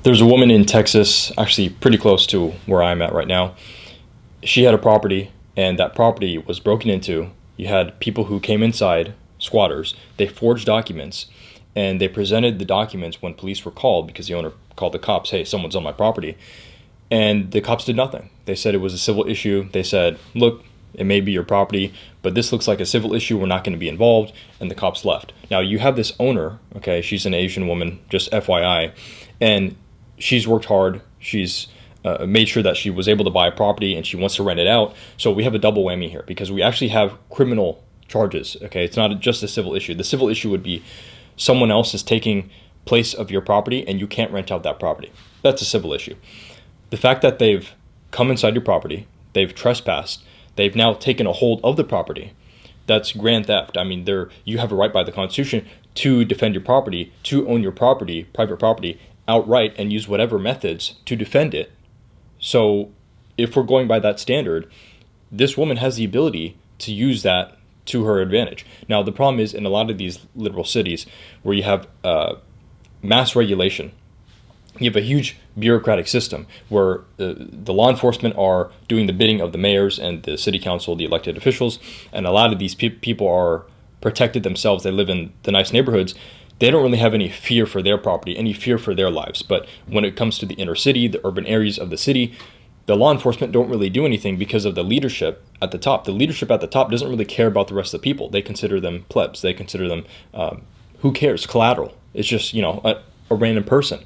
There's a woman in Texas, actually pretty close to where I'm at right now. She had a property, and that property was broken into. You had people who came inside, squatters. They forged documents, and they presented the documents when police were called because the owner called the cops, hey, someone's on my property. And the cops did nothing. They said it was a civil issue. They said, look, it may be your property, but this looks like a civil issue. We're not going to be involved. And the cops left. Now, you have this owner, okay, she's an Asian woman, just FYI, and she's worked hard. She's made sure that she was able to buy a property and she wants to rent it out. So we have a double whammy here because we actually have criminal charges, okay? It's not just a civil issue. The civil issue would be someone else is taking place of your property and you can't rent out that property. That's a civil issue. The fact that they've come inside your property, they've trespassed, they've now taken a hold of the property, that's grand theft. I mean, you have a right by the Constitution to defend your property, to own your property, private property, outright and use whatever methods to defend it. So if we're going by that standard, this woman has the ability to use that to her advantage. Now, the problem is in a lot of these liberal cities where you have mass regulation, you have a huge bureaucratic system where the law enforcement are doing the bidding of the mayors and the city council, the elected officials, and a lot of these people are protected themselves. They live in the nice neighborhoods. They don't really have any fear for their property, any fear for their lives. But when it comes to the inner city, the urban areas of the city, the law enforcement don't really do anything because of the leadership at the top. The leadership at the top doesn't really care about the rest of the people. They consider them plebs. They consider them, who cares, collateral. It's just, a random person.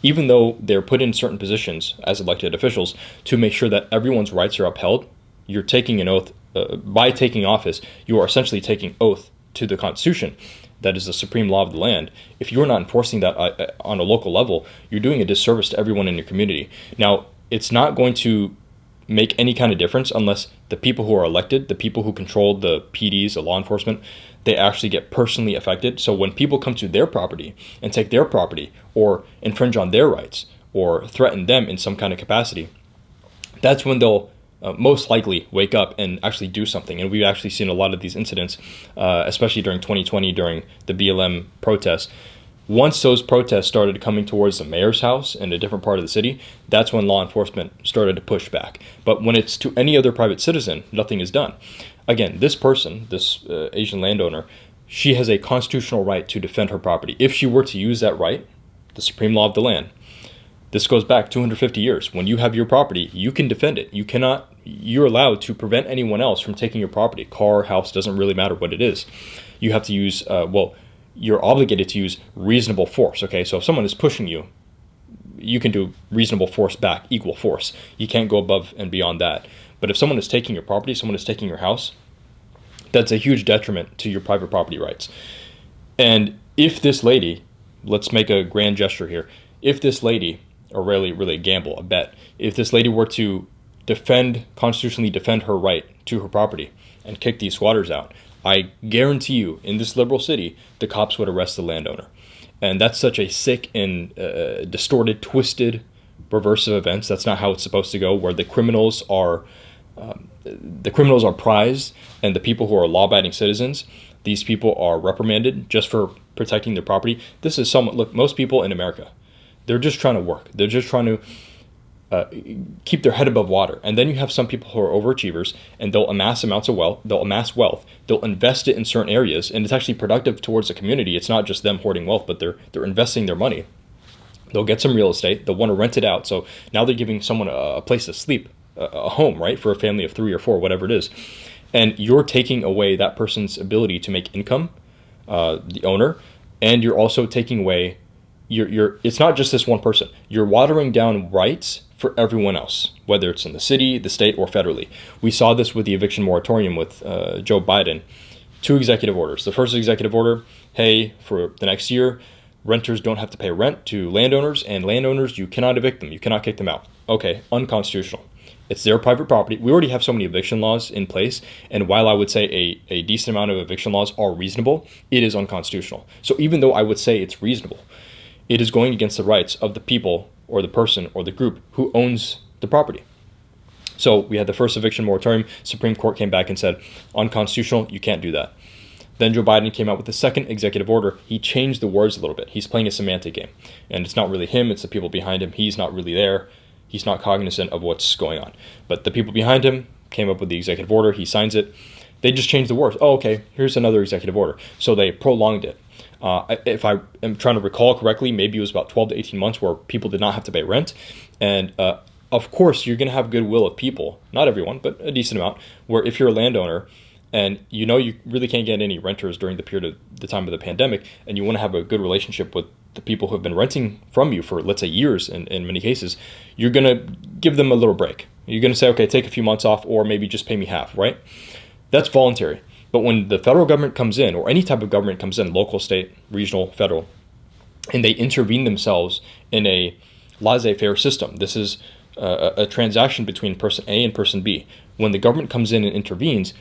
Even though they're put in certain positions as elected officials to make sure that everyone's rights are upheld, you're taking an oath. By taking office, you are essentially taking oath to the Constitution. That is the supreme law of the land. If you're not enforcing that on a local level, you're doing a disservice to everyone in your community. Now, it's not going to make any kind of difference unless the people who are elected, the people who control the PDs, the law enforcement, they actually get personally affected. So when people come to their property and take their property or infringe on their rights or threaten them in some kind of capacity, that's when they'll most likely wake up and actually do something. And we've actually seen a lot of these incidents, especially during 2020, during the BLM protests. Once those protests started coming towards the mayor's house in a different part of the city, that's when law enforcement started to push back. But when it's to any other private citizen, nothing is done. Again, this person, this Asian landowner, she has a constitutional right to defend her property. If she were to use that right, the supreme law of the land, this goes back 250 years. When you have your property, you can defend it. You're allowed to prevent anyone else from taking your property. Car, house, doesn't really matter what it is. You have to use, you're obligated to use reasonable force, okay? So if someone is pushing you, you can do reasonable force back, equal force. You can't go above and beyond that. But if someone is taking your property, someone is taking your house, that's a huge detriment to your private property rights. And if this lady, let's make a grand gesture here, if this lady, or really a gamble, a bet, if this lady were to constitutionally defend her right to her property and kick these squatters out, I guarantee you, in this liberal city, the cops would arrest the landowner. And that's such a sick and distorted, twisted, perverse of events. That's not how it's supposed to go, where the criminals are prized and the people who are law-abiding citizens, these people are reprimanded just for protecting their property. This is look, most people in America, they're just trying to work. They're just trying to keep their head above water. And then you have some people who are overachievers, and they'll amass amounts of wealth. They'll amass wealth. They'll invest it in certain areas, and it's actually productive towards the community. It's not just them hoarding wealth, but they're investing their money. They'll get some real estate. They'll want to rent it out. So now they're giving someone a place to sleep, a home, right, for a family of 3 or 4, whatever it is. And you're taking away that person's ability to make income, the owner, and you're also taking away it's not just this one person. You're watering down rights for everyone else, whether it's in the city, the state, or federally. We saw this with the eviction moratorium with Joe Biden. 2 executive orders. The first executive order, hey, for the next year, renters don't have to pay rent to landowners, and landowners, you cannot evict them. You cannot kick them out. Okay, unconstitutional. It's their private property. We already have so many eviction laws in place, and while I would say a decent amount of eviction laws are reasonable, it is unconstitutional. So even though I would say it's reasonable, it is going against the rights of the people or the person or the group who owns the property. So we had the first eviction moratorium. Supreme Court came back and said, unconstitutional, you can't do that. Then Joe Biden came out with the second executive order. He changed the words a little bit. He's playing a semantic game. And it's not really him, it's the people behind him. He's not really there. He's not cognizant of what's going on. But the people behind him came up with the executive order. He signs it. They just changed the words. Oh, okay, here's another executive order. So they prolonged it. If I am trying to recall correctly, maybe it was about 12 to 18 months where people did not have to pay rent. And of course, you're going to have goodwill of people, not everyone, but a decent amount, where if you're a landowner and you know you really can't get any renters during the period of the time of the pandemic, and you want to have a good relationship with the people who have been renting from you for, let's say, years in many cases, you're going to give them a little break. You're going to say, okay, take a few months off, or maybe just pay me half, right? That's voluntary. But when the federal government comes in, or any type of government comes in, local, state, regional, federal, and they intervene themselves in a laissez-faire system, this is a transaction between person A and person B. When the government comes in and intervenes,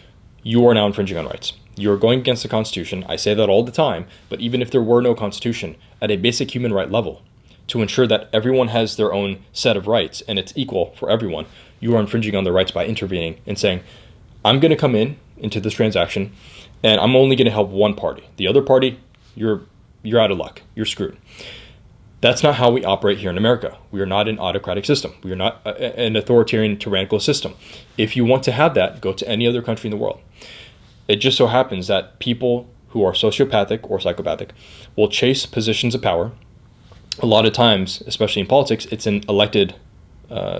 you are now infringing on rights. You're going against the Constitution. I say that all the time, but even if there were no Constitution, at a basic human right level, to ensure that everyone has their own set of rights and it's equal for everyone, you are infringing on their rights by intervening and saying, I'm going to come into this transaction and I'm only going to help one party. The other party, you're out of luck. You're screwed. That's not how we operate here in America. We are not an autocratic system. We are not an authoritarian, tyrannical system. If you want to have that, go to any other country in the world. It just so happens that people who are sociopathic or psychopathic will chase positions of power. A lot of times, especially in politics, it's in elected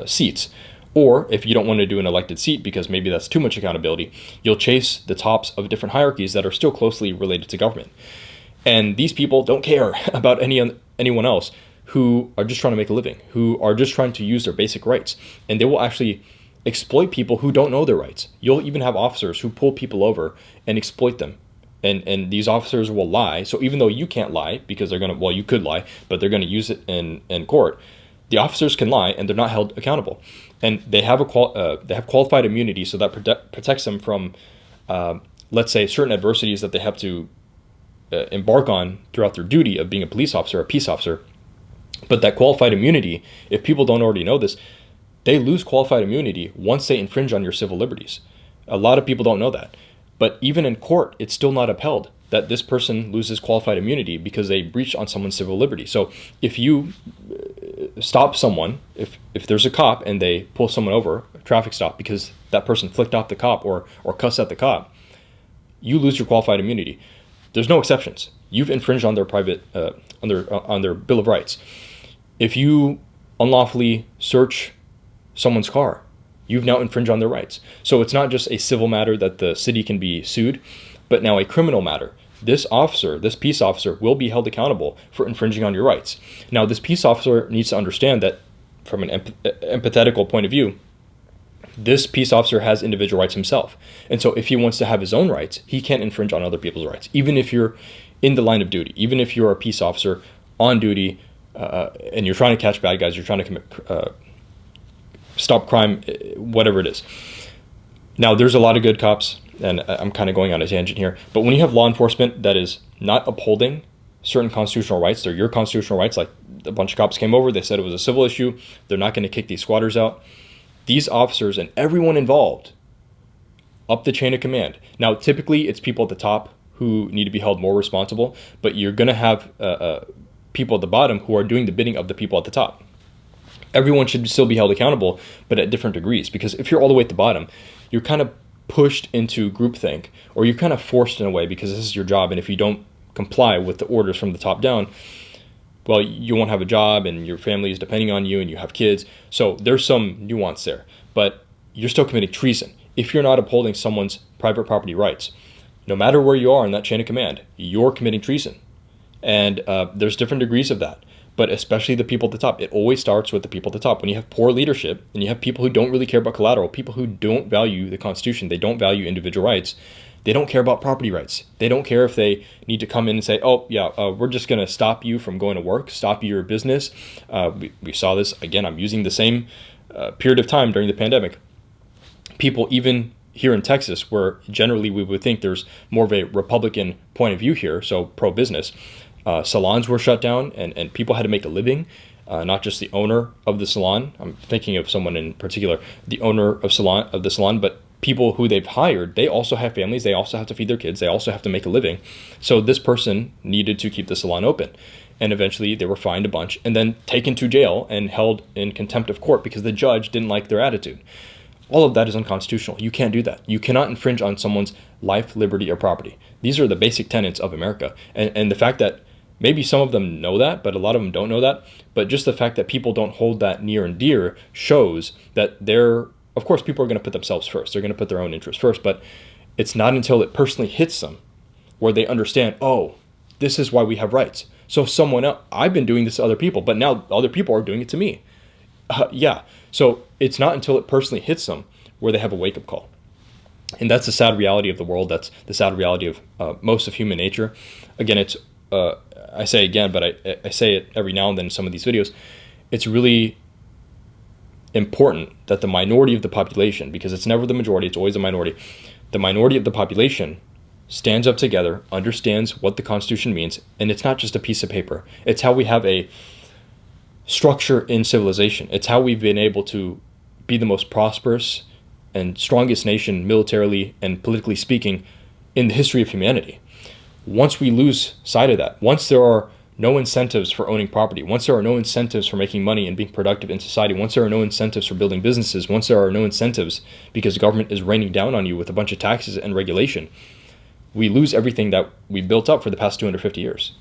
seats. Or if you don't want to do an elected seat because maybe that's too much accountability, you'll chase the tops of different hierarchies that are still closely related to government. And these people don't care about anyone else who are just trying to make a living, who are just trying to use their basic rights. And they will actually exploit people who don't know their rights. You'll even have officers who pull people over and exploit them. And these officers will lie. So even though you can't lie because they're going to, well, you could lie, but they're going to use it in court. The officers can lie and they're not held accountable. And they have qualified immunity, so that protects them from, let's say, certain adversities that they have to embark on throughout their duty of being a police officer, a peace officer. But that qualified immunity, if people don't already know this, they lose qualified immunity once they infringe on your civil liberties. A lot of people don't know that. But even in court, it's still not upheld that this person loses qualified immunity because they breached on someone's civil liberty. So if you stop someone, if there's a cop and they pull someone over, a traffic stop, because that person flicked off the cop or cussed at the cop, you lose your qualified immunity. There's no exceptions. You've infringed on their private, on their Bill of Rights. If you unlawfully search someone's car, you've now infringed on their rights. So it's not just a civil matter that the city can be sued, but now a criminal matter. This officer, this peace officer, will be held accountable for infringing on your rights. Now, this peace officer needs to understand that from an empathetical point of view, this peace officer has individual rights himself. And so if he wants to have his own rights, he can't infringe on other people's rights, even if you're in the line of duty, even if you're a peace officer on duty and you're trying to catch bad guys, you're trying to stop crime, whatever it is. Now, there's a lot of good cops, and I'm kind of going on a tangent here, but when you have law enforcement that is not upholding certain constitutional rights, they're your constitutional rights, like a bunch of cops came over, they said it was a civil issue, they're not going to kick these squatters out. These officers and everyone involved up the chain of command. Now, typically, it's people at the top who need to be held more responsible, but you're going to have people at the bottom who are doing the bidding of the people at the top. Everyone should still be held accountable, but at different degrees, because if you're all the way at the bottom, you're kind of pushed into groupthink, or you're kind of forced in a way because this is your job, and if you don't comply with the orders from the top down, well, you won't have a job and your family is depending on you and you have kids. So there's some nuance there, but you're still committing treason. If you're not upholding someone's private property rights, no matter where you are in that chain of command, you're committing treason. And there's different degrees of that, but especially the people at the top. It always starts with the people at the top. When you have poor leadership and you have people who don't really care about collateral, people who don't value the Constitution, they don't value individual rights, they don't care about property rights. They don't care if they need to come in and say, oh, yeah, we're just going to stop you from going to work, stop your business. We saw this, again, I'm using the same period of time during the pandemic. People, even here in Texas, where generally we would think there's more of a Republican point of view here, so pro-business, salons were shut down and people had to make a living, not just the owner of the salon. I'm thinking of someone in particular, the owner of the salon, but people who they've hired, they also have families, they also have to feed their kids, they also have to make a living. So this person needed to keep the salon open. And eventually they were fined a bunch and then taken to jail and held in contempt of court because the judge didn't like their attitude. All of that is unconstitutional. You can't do that. You cannot infringe on someone's life, liberty, or property. These are the basic tenets of America. And the fact that maybe some of them know that, but a lot of them don't know that. But just the fact that people don't hold that near and dear shows that of course, people are going to put themselves first. They're going to put their own interests first. But it's not until it personally hits them where they understand, oh, this is why we have rights. So someone else, I've been doing this to other people, but now other people are doing it to me. Yeah. So it's not until it personally hits them where they have a wake-up call. And that's the sad reality of the world. That's the sad reality of most of human nature. Again, it's I say again, but I say it every now and then in some of these videos. It's really important that the minority of the population, because it's never the majority, it's always the minority of the population stands up together, understands what the Constitution means, and it's not just a piece of paper. It's how we have a structure in civilization. It's how we've been able to be the most prosperous and strongest nation militarily and politically speaking in the history of humanity. Once we lose sight of that, once there are no incentives for owning property, once there are no incentives for making money and being productive in society, once there are no incentives for building businesses, once there are no incentives because the government is raining down on you with a bunch of taxes and regulation, we lose everything that we built up for the past 250 years.